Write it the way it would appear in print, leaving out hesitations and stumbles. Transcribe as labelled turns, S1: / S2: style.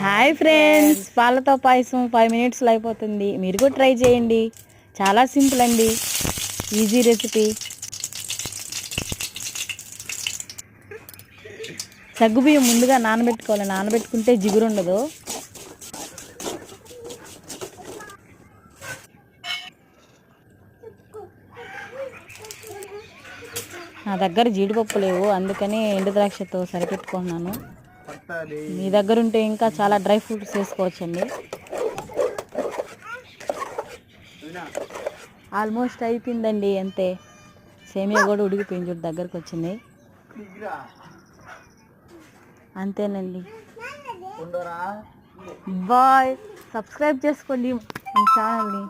S1: Hi friends, పాలతో పాయసం 5 మినిట్స్లో అయిపోతుంది. మీరు కూడా ట్రై చేయండి. చాలా సింపుల్ అండి, ఈజీ రెసిపీ. సగ్గుబియ్యం ముందుగా నానబెట్టుకోవాలి. నానబెట్టుకుంటే జిగురు ఉండదు. నా దగ్గర జీడిపప్పు లేవు, అందుకని ఎండు ద్రాక్షతో సరిపెట్టుకున్నాను. మీ దగ్గర ఉంటే ఇంకా చాలా డ్రై ఫ్రూట్స్ వేసుకోవచ్చండి. ఆల్మోస్ట్ అయిపోయిందండి, అంతే. సేమియా కూడా ఉడికిపోయింది, చూడు దగ్గరకు వచ్చింది. అంతేనండి. బాయ్, సబ్స్క్రైబ్ చేసుకోండి మన ఛానల్ని.